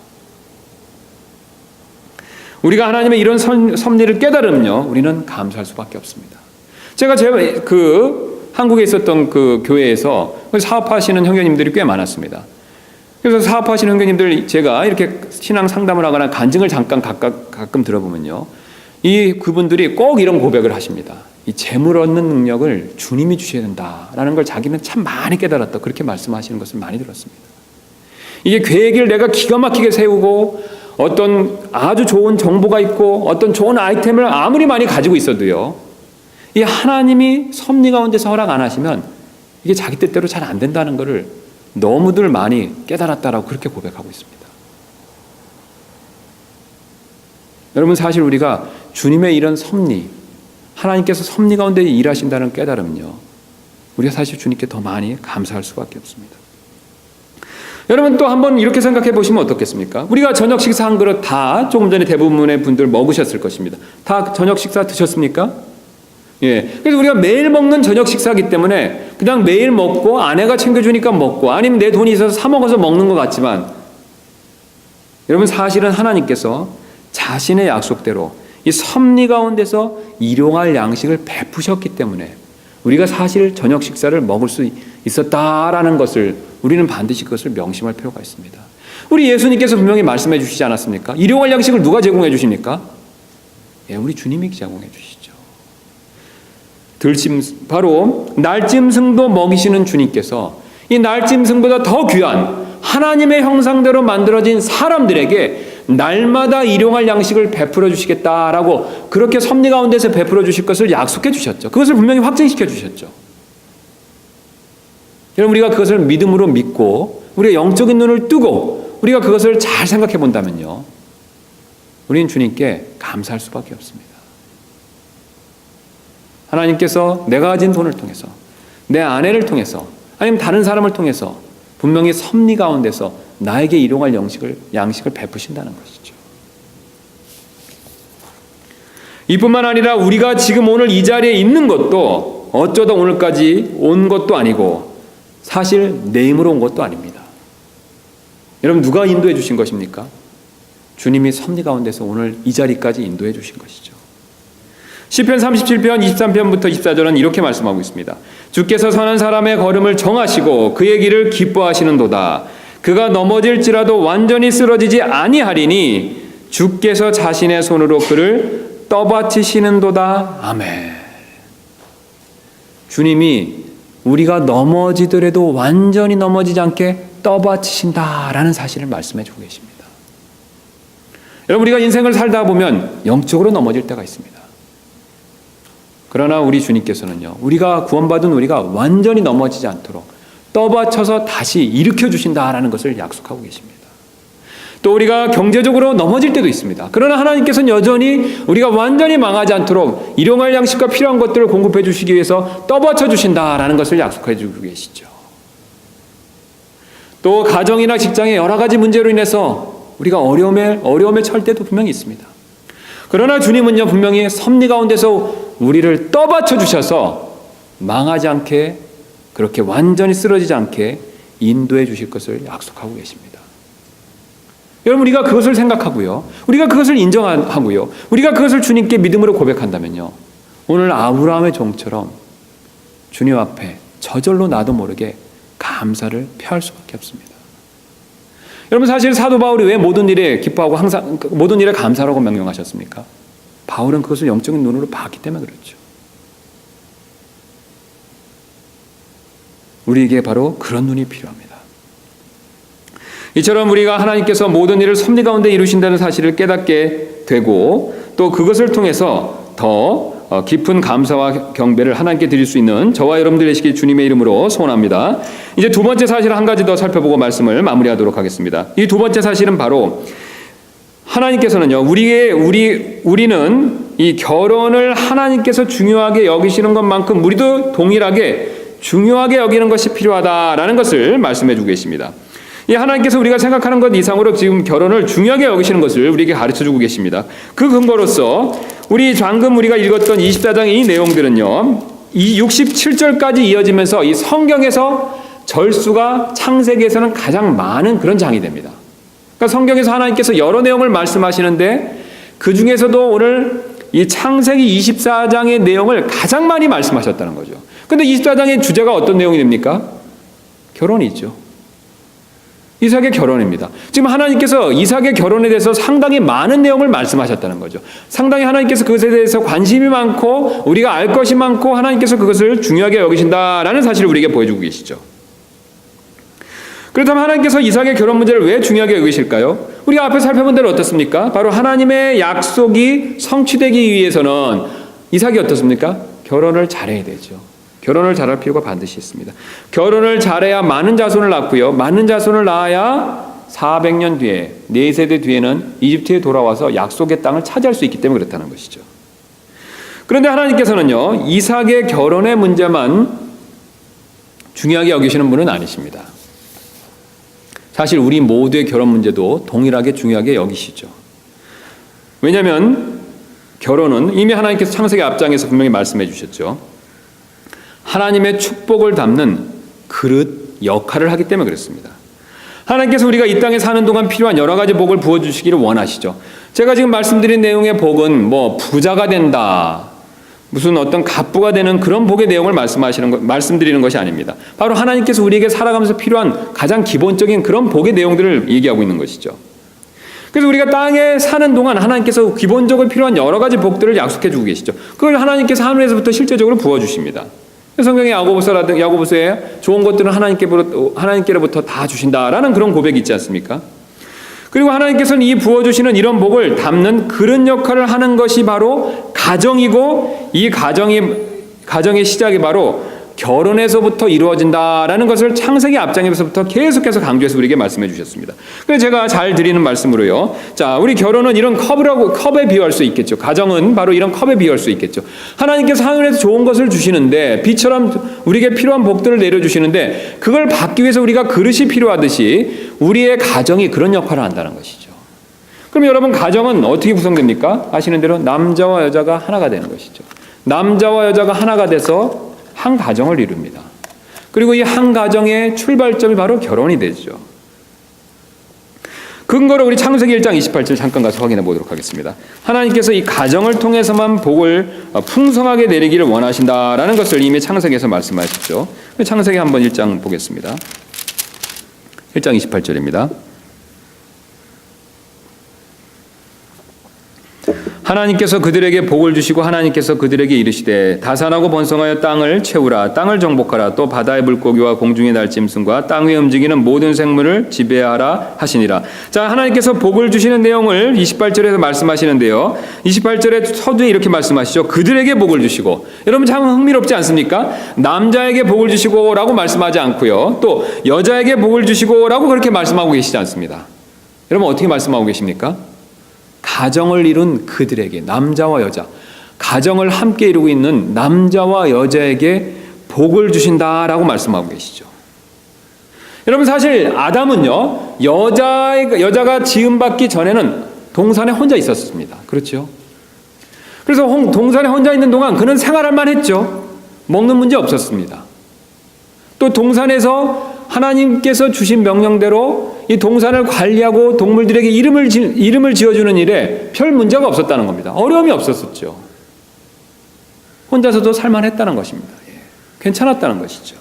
Speaker 1: 우리가 하나님의 이런 섭리를 깨달으면요, 우리는 감사할 수밖에 없습니다. 제가 한국에 있었던 그 교회에서 사업하시는 형제님들이 꽤 많았습니다. 그래서 사업하시는 형제님들 제가 이렇게 신앙 상담을 하거나 간증을 잠깐 가끔 들어보면요, 그분들이 꼭 이런 고백을 하십니다. 이 재물 얻는 능력을 주님이 주셔야 된다라는 걸 자기는 참 많이 깨달았다, 그렇게 말씀하시는 것을 많이 들었습니다. 이게 계획을 내가 기가 막히게 세우고 어떤 아주 좋은 정보가 있고 어떤 좋은 아이템을 아무리 많이 가지고 있어도요, 이 하나님이 섭리 가운데서 허락 안 하시면 이게 자기 뜻대로 잘 안 된다는 것을 너무들 많이 깨달았다라고 그렇게 고백하고 있습니다. 여러분, 사실 우리가 주님의 이런 섭리, 하나님께서 섭리 가운데 일하신다는 깨달음은요, 우리가 사실 주님께 더 많이 감사할 수밖에 없습니다. 여러분, 또 한번 이렇게 생각해 보시면 어떻겠습니까? 우리가 저녁 식사 한 그릇 다 조금 전에 대부분의 분들 먹으셨을 것입니다. 다 저녁 식사 드셨습니까? 예. 그래서 우리가 매일 먹는 저녁 식사이기 때문에 그냥 매일 먹고 아내가 챙겨주니까 먹고 아니면 내 돈이 있어서 사 먹어서 먹는 것 같지만, 여러분, 사실은 하나님께서 자신의 약속대로 이 섭리 가운데서 일용할 양식을 베푸셨기 때문에 우리가 사실 저녁 식사를 먹을 수 있었다라는 것을 우리는 반드시 그것을 명심할 필요가 있습니다. 우리 예수님께서 분명히 말씀해 주시지 않았습니까? 일용할 양식을 누가 제공해 주십니까? 예, 우리 주님이 제공해 주시죠. 바로 날짐승도 먹이시는 주님께서 이 날짐승보다 더 귀한 하나님의 형상대로 만들어진 사람들에게 날마다 일용할 양식을 베풀어 주시겠다라고 그렇게 섭리 가운데서 베풀어 주실 것을 약속해 주셨죠. 그것을 분명히 확증시켜 주셨죠. 여러분, 우리가 그것을 믿음으로 믿고 우리가 영적인 눈을 뜨고 우리가 그것을 잘 생각해 본다면요, 우리는 주님께 감사할 수밖에 없습니다. 하나님께서 내가 가진 돈을 통해서, 내 아내를 통해서, 아니면 다른 사람을 통해서 분명히 섭리 가운데서 나에게 일용할 양식을 베푸신다는 것이죠. 이뿐만 아니라 우리가 지금 오늘 이 자리에 있는 것도 어쩌다 오늘까지 온 것도 아니고 사실 내 힘으로 온 것도 아닙니다. 여러분, 누가 인도해 주신 것입니까? 주님이 섭리 가운데서 오늘 이 자리까지 인도해 주신 것이죠. 시편 37편 23편부터 24절은 이렇게 말씀하고 있습니다. 주께서 선한 사람의 걸음을 정하시고 그의 길을 기뻐하시는도다. 그가 넘어질지라도 완전히 쓰러지지 아니하리니 주께서 자신의 손으로 그를 떠받치시는도다. 아멘. 주님이 우리가 넘어지더라도 완전히 넘어지지 않게 떠받치신다라는 사실을 말씀해 주고 계십니다. 여러분, 우리가 인생을 살다 보면 영적으로 넘어질 때가 있습니다. 그러나 우리 주님께서는요, 우리가 구원받은 우리가 완전히 넘어지지 않도록 떠받쳐서 다시 일으켜 주신다라는 것을 약속하고 계십니다. 또 우리가 경제적으로 넘어질 때도 있습니다. 그러나 하나님께서는 여전히 우리가 완전히 망하지 않도록 일용할 양식과 필요한 것들을 공급해 주시기 위해서 떠받쳐 주신다라는 것을 약속해 주고 계시죠. 또 가정이나 직장의 여러 가지 문제로 인해서 우리가 어려움에 처할 때도 분명히 있습니다. 그러나 주님은요, 분명히 섭리 가운데서 우리를 떠받쳐 주셔서 망하지 않게, 그렇게 완전히 쓰러지지 않게 인도해 주실 것을 약속하고 계십니다. 여러분, 우리가 그것을 생각하고요, 우리가 그것을 인정하고요, 우리가 그것을 주님께 믿음으로 고백한다면요, 오늘 아브라함의 종처럼 주님 앞에 저절로 나도 모르게 감사를 표할 수밖에 없습니다. 여러분, 사실 사도 바울이 왜 모든 일에 기뻐하고 항상 모든 일에 감사라고 명령하셨습니까? 바울은 그것을 영적인 눈으로 봤기 때문에 그렇죠. 우리에게 바로 그런 눈이 필요합니다. 이처럼 우리가 하나님께서 모든 일을 섭리 가운데 이루신다는 사실을 깨닫게 되고, 또 그것을 통해서 더 깊은 감사와 경배를 하나님께 드릴 수 있는 저와 여러분들 되시길 주님의 이름으로 소원합니다. 이제 두 번째 사실 한 가지 더 살펴보고 말씀을 마무리하도록 하겠습니다. 이 두 번째 사실은 바로 하나님께서는요, 우리는 이 결혼을 하나님께서 중요하게 여기시는 것만큼 우리도 동일하게 중요하게 여기는 것이 필요하다라는 것을 말씀해 주고 계십니다. 이 하나님께서 우리가 생각하는 것 이상으로 지금 결혼을 중요하게 여기시는 것을 우리에게 가르쳐 주고 계십니다. 그 근거로서 방금 우리가 읽었던 24장의 이 내용들은요, 이 67절까지 이어지면서 이 성경에서 절수가 창세기에서는 가장 많은 그런 장이 됩니다. 그러니까 성경에서 하나님께서 여러 내용을 말씀하시는데 그 중에서도 오늘 이 창세기 24장의 내용을 가장 많이 말씀하셨다는 거죠. 근데 24장의 주제가 어떤 내용이 됩니까? 결혼이 있죠. 이삭의 결혼입니다. 지금 하나님께서 이삭의 결혼에 대해서 상당히 많은 내용을 말씀하셨다는 거죠. 상당히 하나님께서 그것에 대해서 관심이 많고 우리가 알 것이 많고 하나님께서 그것을 중요하게 여기신다라는 사실을 우리에게 보여주고 계시죠. 그렇다면 하나님께서 이삭의 결혼 문제를 왜 중요하게 여기실까요? 우리가 앞에 살펴본 대로 어떻습니까? 바로 하나님의 약속이 성취되기 위해서는 이삭이 어떻습니까? 결혼을 잘해야 되죠. 결혼을 잘할 필요가 반드시 있습니다. 결혼을 잘해야 많은 자손을 낳고요, 많은 자손을 낳아야 400년 뒤에 4세대 뒤에는 이집트에 돌아와서 약속의 땅을 차지할 수 있기 때문에 그렇다는 것이죠. 그런데 하나님께서는요, 이삭의 결혼의 문제만 중요하게 여기시는 분은 아니십니다. 사실 우리 모두의 결혼 문제도 동일하게 중요하게 여기시죠. 왜냐하면 결혼은 이미 하나님께서 창세기 앞장에서 분명히 말씀해 주셨죠. 하나님의 축복을 담는 그릇 역할을 하기 때문에 그렇습니다. 하나님께서 우리가 이 땅에 사는 동안 필요한 여러 가지 복을 부어주시기를 원하시죠. 제가 지금 말씀드린 내용의 복은 뭐 부자가 된다, 무슨 어떤 갑부가 되는 그런 복의 내용을 말씀드리는 것이 아닙니다. 바로 하나님께서 우리에게 살아가면서 필요한 가장 기본적인 그런 복의 내용들을 얘기하고 있는 것이죠. 그래서 우리가 땅에 사는 동안 하나님께서 기본적으로 필요한 여러 가지 복들을 약속해 주고 계시죠. 그걸 하나님께서 하늘에서부터 실제적으로 부어주십니다. 성경의 야고보서에 좋은 것들은 하나님께로부터 다 주신다라는 그런 고백이 있지 않습니까? 그리고 하나님께서는 이 부어주시는 이런 복을 담는 그런 역할을 하는 것이 바로 가정이고, 이 가정의 시작이 바로 결혼에서부터 이루어진다라는 것을 창세기 앞장에서부터 계속해서 강조해서 우리에게 말씀해 주셨습니다. 그래서 제가 잘 드리는 말씀으로요. 자, 우리 결혼은 이런 컵에 비유할 수 있겠죠. 가정은 바로 이런 컵에 비유할 수 있겠죠. 하나님께서 하늘에서 좋은 것을 주시는데 비처럼 우리에게 필요한 복들을 내려주시는데 그걸 받기 위해서 우리가 그릇이 필요하듯이 우리의 가정이 그런 역할을 한다는 것이죠. 그럼 여러분 가정은 어떻게 구성됩니까? 아시는 대로 남자와 여자가 하나가 되는 것이죠. 남자와 여자가 하나가 돼서 한 가정을 이룹니다. 그리고 이 한 가정의 출발점이 바로 결혼이 되죠. 근거로 우리 창세기 1장 28절 잠깐 가서 확인해 보도록 하겠습니다. 하나님께서 이 가정을 통해서만 복을 풍성하게 내리기를 원하신다라는 것을 이미 창세기에서 말씀하셨죠. 창세기 한번 1장 보겠습니다. 1장 28절입니다. 하나님께서 그들에게 복을 주시고 하나님께서 그들에게 이르시되 다산하고 번성하여 땅을 채우라. 땅을 정복하라. 또 바다의 물고기와 공중의 날짐승과 땅 위에 움직이는 모든 생물을 지배하라 하시니라. 자, 하나님께서 복을 주시는 내용을 28절에서 말씀하시는데요. 28절에 서두에 이렇게 말씀하시죠. 그들에게 복을 주시고. 여러분 참 흥미롭지 않습니까? 남자에게 복을 주시고 라고 말씀하지 않고요. 또 여자에게 복을 주시고 라고 그렇게 말씀하고 계시지 않습니다. 여러분 어떻게 말씀하고 계십니까? 가정을 이룬 그들에게, 남자와 여자, 가정을 함께 이루고 있는 남자와 여자에게 복을 주신다라고 말씀하고 계시죠. 여러분 사실 아담은요, 여자가 지음받기 전에는 동산에 혼자 있었습니다. 그렇죠? 그래서 동산에 혼자 있는 동안 그는 생활할 만했죠. 먹는 문제 없었습니다. 또 동산에서 하나님께서 주신 명령대로 이 동산을 관리하고 동물들에게 이름을 지어주는 일에 별 문제가 없었다는 겁니다. 어려움이 없었었죠. 혼자서도 살만했다는 것입니다. 괜찮았다는 것이죠.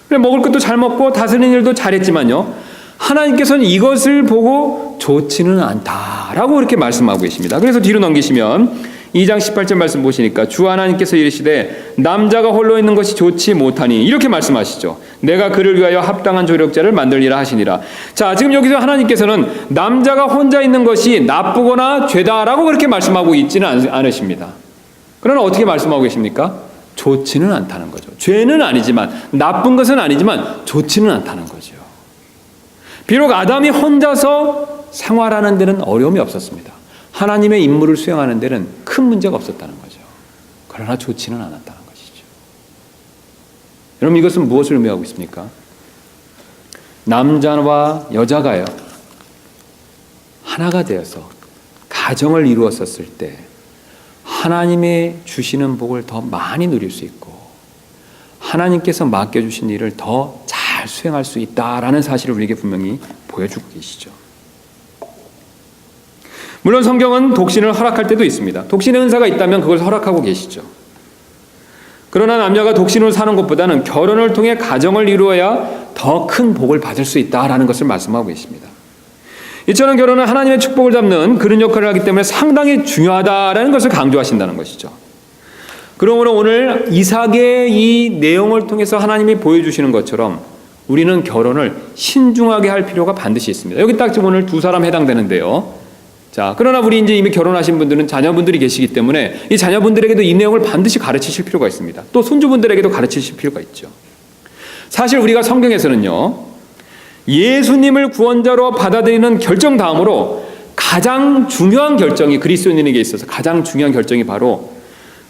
Speaker 1: 그래, 먹을 것도 잘 먹고 다스리는 일도 잘했지만요, 하나님께서는 이것을 보고 좋지는 않다라고 그렇게 말씀하고 계십니다. 그래서 뒤로 넘기시면 2장 18절 말씀 보시니까 주 하나님께서 이르시되 남자가 홀로 있는 것이 좋지 못하니 이렇게 말씀하시죠. 내가 그를 위하여 합당한 조력자를 만들리라 하시니라. 자, 지금 여기서 하나님께서는 남자가 혼자 있는 것이 나쁘거나 죄다라고 그렇게 말씀하고 있지는 않으십니다. 그러나 어떻게 말씀하고 계십니까? 좋지는 않다는 거죠. 죄는 아니지만, 나쁜 것은 아니지만 좋지는 않다는 거죠. 비록 아담이 혼자서 생활하는 데는 어려움이 없었습니다. 하나님의 임무를 수행하는 데는 큰 문제가 없었다는 거죠. 그러나 좋지는 않았다는 것이죠. 여러분 이것은 무엇을 의미하고 있습니까? 남자와 여자가요, 하나가 되어서 가정을 이루었었을 때 하나님의 주시는 복을 더 많이 누릴 수 있고 하나님께서 맡겨주신 일을 더 잘 수행할 수 있다라는 사실을 우리에게 분명히 보여주고 계시죠. 물론 성경은 독신을 허락할 때도 있습니다. 독신의 은사가 있다면 그걸 허락하고 계시죠. 그러나 남녀가 독신으로 사는 것보다는 결혼을 통해 가정을 이루어야 더 큰 복을 받을 수 있다라는 것을 말씀하고 계십니다. 이처럼 결혼은 하나님의 축복을 담는 그런 역할을 하기 때문에 상당히 중요하다라는 것을 강조하신다는 것이죠. 그러므로 오늘 이삭의 이 내용을 통해서 하나님이 보여주시는 것처럼 우리는 결혼을 신중하게 할 필요가 반드시 있습니다. 여기 딱 지금 오늘 두 사람 해당되는데요. 자, 그러나 우리 이제 이미 결혼하신 분들은 자녀분들이 계시기 때문에 이 자녀분들에게도 이 내용을 반드시 가르치실 필요가 있습니다. 또 손주분들에게도 가르치실 필요가 있죠. 사실 우리가 성경에서는요, 예수님을 구원자로 받아들이는 결정 다음으로 가장 중요한 결정이, 그리스도인에게 있어서 가장 중요한 결정이 바로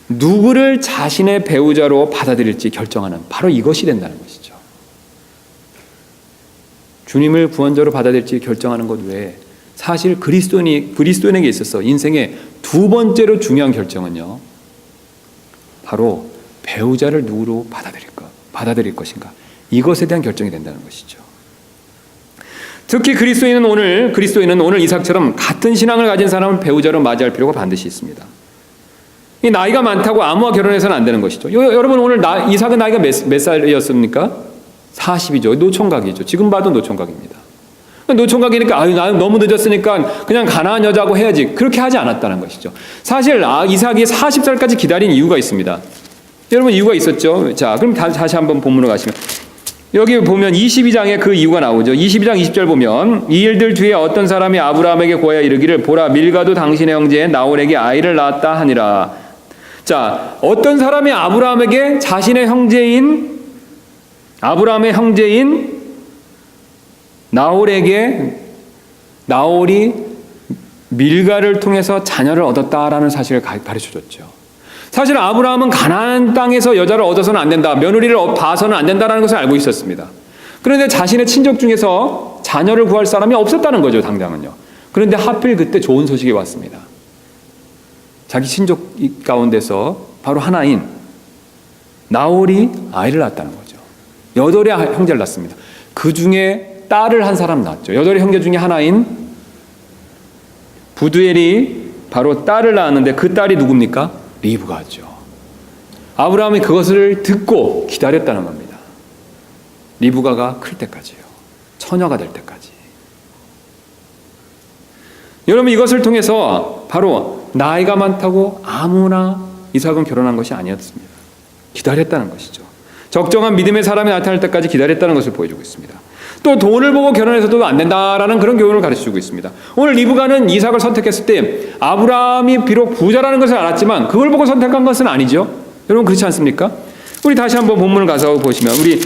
Speaker 1: 누구를 자신의 배우자로 받아들일지 결정하는 바로 이것이 된다는 것이죠. 주님을 구원자로 받아들일지 결정하는 것 외에 사실 그리스도인에게 있어서 인생의 두 번째로 중요한 결정은요, 바로 배우자를 누구로 받아들일 것인가, 이것에 대한 결정이 된다는 것이죠. 특히 그리스도인은 오늘 이삭처럼 같은 신앙을 가진 사람을 배우자로 맞이할 필요가 반드시 있습니다. 이 나이가 많다고 아무와 결혼해서는 안 되는 것이죠. 여러분 오늘 이삭은 나이가 몇 살이었습니까? 40이죠. 노총각이죠. 지금 봐도 노총각입니다. 노총각이니까 나 너무 늦었으니까 그냥 가나안 여자하고 해야지, 그렇게 하지 않았다는 것이죠. 사실 이삭이 40살까지 기다린 이유가 있습니다. 여러분 이유가 있었죠. 자, 그럼 다시 한번 본문으로 가시면 여기 보면 22장에 그 이유가 나오죠. 22장 20절 보면 이 일들 뒤에 어떤 사람이 아브라함에게 고하여 이르기를 보라 밀가도 당신의 형제 나홀에게 아이를 낳았다 하니라. 자, 어떤 사람이 아브라함에게 자신의 아브라함의 형제인 나홀이 밀가를 통해서 자녀를 얻었다라는 사실을 가르쳐줬죠. 사실 아브라함은 가나안 땅에서 여자를 얻어서는 안 된다, 며느리를 봐서는 안 된다라는 것을 알고 있었습니다. 그런데 자신의 친족 중에서 자녀를 구할 사람이 없었다는 거죠, 당장은요. 그런데 하필 그때 좋은 소식이 왔습니다. 자기 친족 가운데서 바로 하나인 나홀이 아이를 낳았다는 거죠. 8의 형제를 낳습니다. 그 중에 딸을 한 사람 낳았죠. 8의 형제 중에 하나인 부두엘이 바로 딸을 낳았는데 그 딸이 누굽니까? 리브가죠. 아브라함이 그것을 듣고 기다렸다는 겁니다. 리브가가 클 때까지요. 처녀가 될 때까지. 여러분, 이것을 통해서 바로 나이가 많다고 아무나 이삭은 결혼한 것이 아니었습니다. 기다렸다는 것이죠. 적정한 믿음의 사람이 나타날 때까지 기다렸다는 것을 보여주고 있습니다. 또 돈을 보고 결혼해서도 안 된다라는 그런 교훈을 가르쳐주고 있습니다. 오늘 리브가는 이삭을 선택했을 때 아브라함이 비록 부자라는 것을 알았지만 그걸 보고 선택한 것은 아니죠. 여러분, 그렇지 않습니까? 우리 다시 한번 본문을 가서 보시면 우리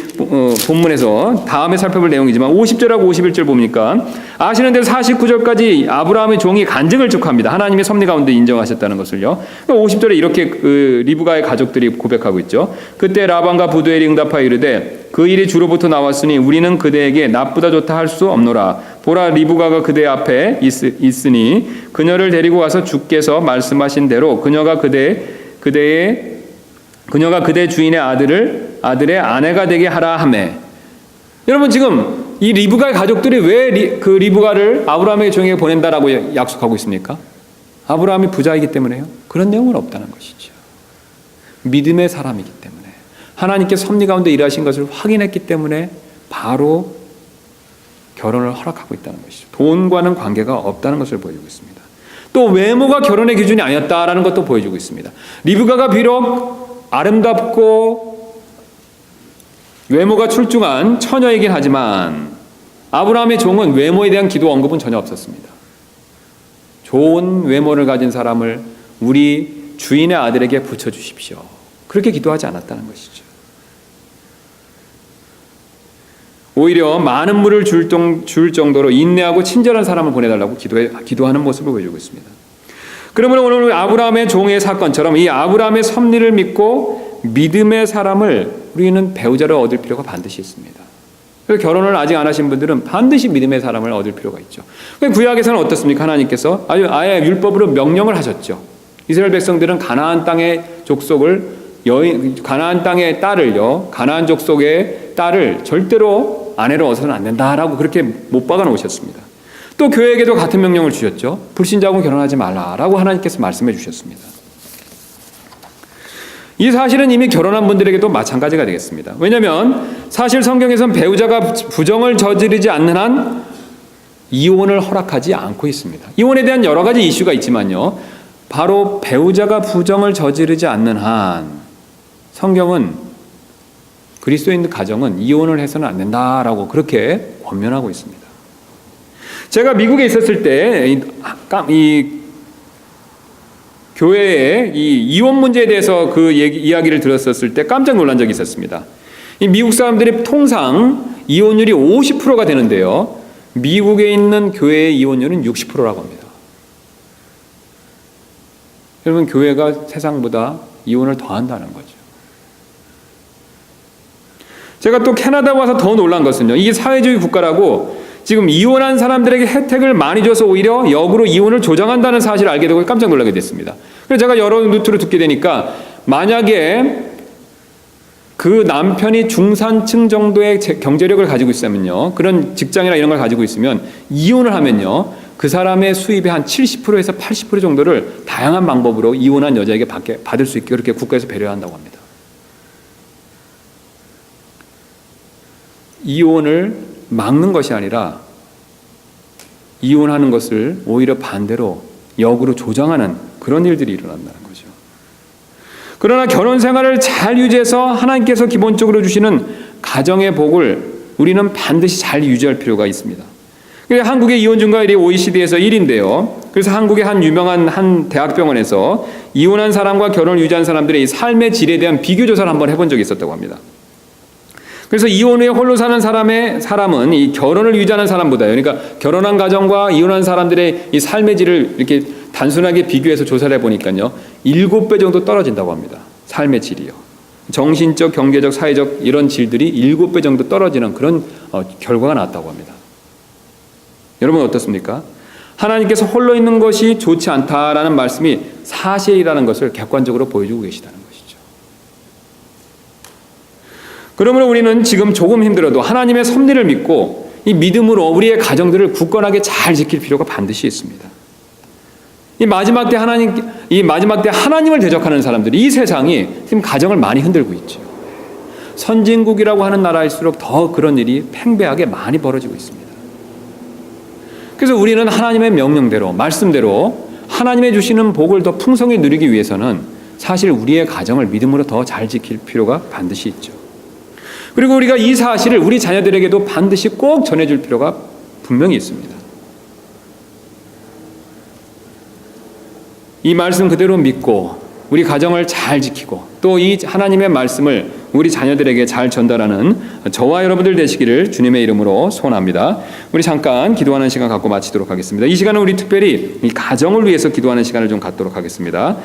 Speaker 1: 본문에서 다음에 살펴볼 내용이지만 50절하고 51절 보니까 아시는 대로 49절까지 아브라함의 종이 간증을 촉합니다. 하나님의 섭리 가운데 인정하셨다는 것을요. 50절에 이렇게 리브가의 가족들이 고백하고 있죠. 그때 라반과 부두엘이 응답하여 이르되 그 일이 주로부터 나왔으니 우리는 그대에게 나보다 좋다 할 수 없노라. 보라, 리브가가 그대 앞에 있으니 그녀를 데리고 와서 주께서 말씀하신 대로 그녀가 그대 주인의 아들의 아내가 되게 하라 하매. 여러분, 지금 이 리브가의 가족들이 왜 그 리브가를 아브라함의 종에게 보낸다라고 약속하고 있습니까? 아브라함이 부자이기 때문에요? 그런 내용은 없다는 것이죠. 믿음의 사람이기 때문에, 하나님께 섭리 가운데 일하신 것을 확인했기 때문에 바로 결혼을 허락하고 있다는 것이죠. 돈과는 관계가 없다는 것을 보여주고 있습니다. 또 외모가 결혼의 기준이 아니었다라는 것도 보여주고 있습니다. 리브가가 비록 아름답고 외모가 출중한 처녀이긴 하지만 아브라함의 종은 외모에 대한 기도 언급은 전혀 없었습니다. 좋은 외모를 가진 사람을 우리 주인의 아들에게 붙여주십시오. 그렇게 기도하지 않았다는 것이죠. 오히려 많은 물을 줄 정도로 인내하고 친절한 사람을 보내달라고 기도하는 모습을 보여주고 있습니다. 그러므로 오늘 아브라함의 종의 사건처럼 이 아브라함의 섭리를 믿고 믿음의 사람을 우리는 배우자를 얻을 필요가 반드시 있습니다. 그래서 결혼을 아직 안 하신 분들은 반드시 믿음의 사람을 얻을 필요가 있죠. 구약에서는 어떻습니까? 하나님께서 아예 율법으로 명령을 하셨죠. 이스라엘 백성들은 가나안 땅의 가나안 땅의 딸을요, 가나안 족속의 딸을 절대로 아내로 얻어서는 안 된다라고 그렇게 못 박아 놓으셨습니다. 또 교회에게도 같은 명령을 주셨죠. 불신자하고 결혼하지 말라라고 하나님께서 말씀해 주셨습니다. 이 사실은 이미 결혼한 분들에게도 마찬가지가 되겠습니다. 왜냐하면 사실 성경에서는 배우자가 부정을 저지르지 않는 한 이혼을 허락하지 않고 있습니다. 이혼에 대한 여러 가지 이슈가 있지만요, 바로 배우자가 부정을 저지르지 않는 한 성경은 그리스도인 가정은 이혼을 해서는 안 된다라고 그렇게 권면하고 있습니다. 제가 미국에 있었을 때 이 교회에 이 이혼 문제에 대해서 그 이야기를 들었었을 때 깜짝 놀란 적이 있었습니다. 이 미국 사람들이 통상 이혼율이 50%가 되는데요, 미국에 있는 교회의 이혼율은 60%라고 합니다. 여러분, 교회가 세상보다 이혼을 더 한다는 거죠. 제가 또 캐나다 와서 더 놀란 것은요, 이게 사회주의 국가라고 지금 이혼한 사람들에게 혜택을 많이 줘서 오히려 역으로 이혼을 조장한다는 사실을 알게 되고 깜짝 놀라게 됐습니다. 그래서 제가 여러 루트로 듣게 되니까 만약에 그 남편이 중산층 정도의 경제력을 가지고 있으면요, 그런 직장이나 이런 걸 가지고 있으면 이혼을 하면요, 그 사람의 수입의 한 70%에서 80% 정도를 다양한 방법으로 이혼한 여자에게 받을 수 있게 그렇게 국가에서 배려한다고 합니다. 이혼을 막는 것이 아니라 이혼하는 것을 오히려 반대로 역으로 조장하는 그런 일들이 일어난다는 거죠. 그러나 결혼 생활을 잘 유지해서 하나님께서 기본적으로 주시는 가정의 복을 우리는 반드시 잘 유지할 필요가 있습니다. 한국의 이혼 증가율이 OECD에서 1인데요. 그래서 한국의 한 유명한 한 대학병원에서 이혼한 사람과 결혼을 유지한 사람들의 이 삶의 질에 대한 비교 조사를 한번 해본 적이 있었다고 합니다. 그래서 이혼 후에 홀로 사는 사람은 이 결혼을 유지하는 사람보다요. 그러니까 결혼한 가정과 이혼한 사람들의 이 삶의 질을 이렇게 단순하게 비교해서 조사를 해보니까요. 7배 정도 떨어진다고 합니다. 삶의 질이요. 정신적, 경제적, 사회적 이런 질들이 7배 정도 떨어지는 그런 결과가 나왔다고 합니다. 여러분 어떻습니까? 하나님께서 홀로 있는 것이 좋지 않다라는 말씀이 사실이라는 것을 객관적으로 보여주고 계시다는 것이죠. 그러므로 우리는 지금 조금 힘들어도 하나님의 섭리를 믿고 이 믿음으로 우리의 가정들을 굳건하게 잘 지킬 필요가 반드시 있습니다. 이 마지막 때 하나님을 대적하는 사람들이 이 세상이 지금 가정을 많이 흔들고 있죠. 선진국이라고 하는 나라일수록 더 그런 일이 팽배하게 많이 벌어지고 있습니다. 그래서 우리는 하나님의 명령대로, 말씀대로 하나님의 주시는 복을 더 풍성히 누리기 위해서는 사실 우리의 가정을 믿음으로 더 잘 지킬 필요가 반드시 있죠. 그리고 우리가 이 사실을 우리 자녀들에게도 반드시 꼭 전해줄 필요가 분명히 있습니다. 이 말씀 그대로 믿고 우리 가정을 잘 지키고 또 이 하나님의 말씀을 우리 자녀들에게 잘 전달하는 저와 여러분들 되시기를 주님의 이름으로 소원합니다. 우리 잠깐 기도하는 시간 갖고 마치도록 하겠습니다. 이 시간은 우리 특별히 이 가정을 위해서 기도하는 시간을 좀 갖도록 하겠습니다.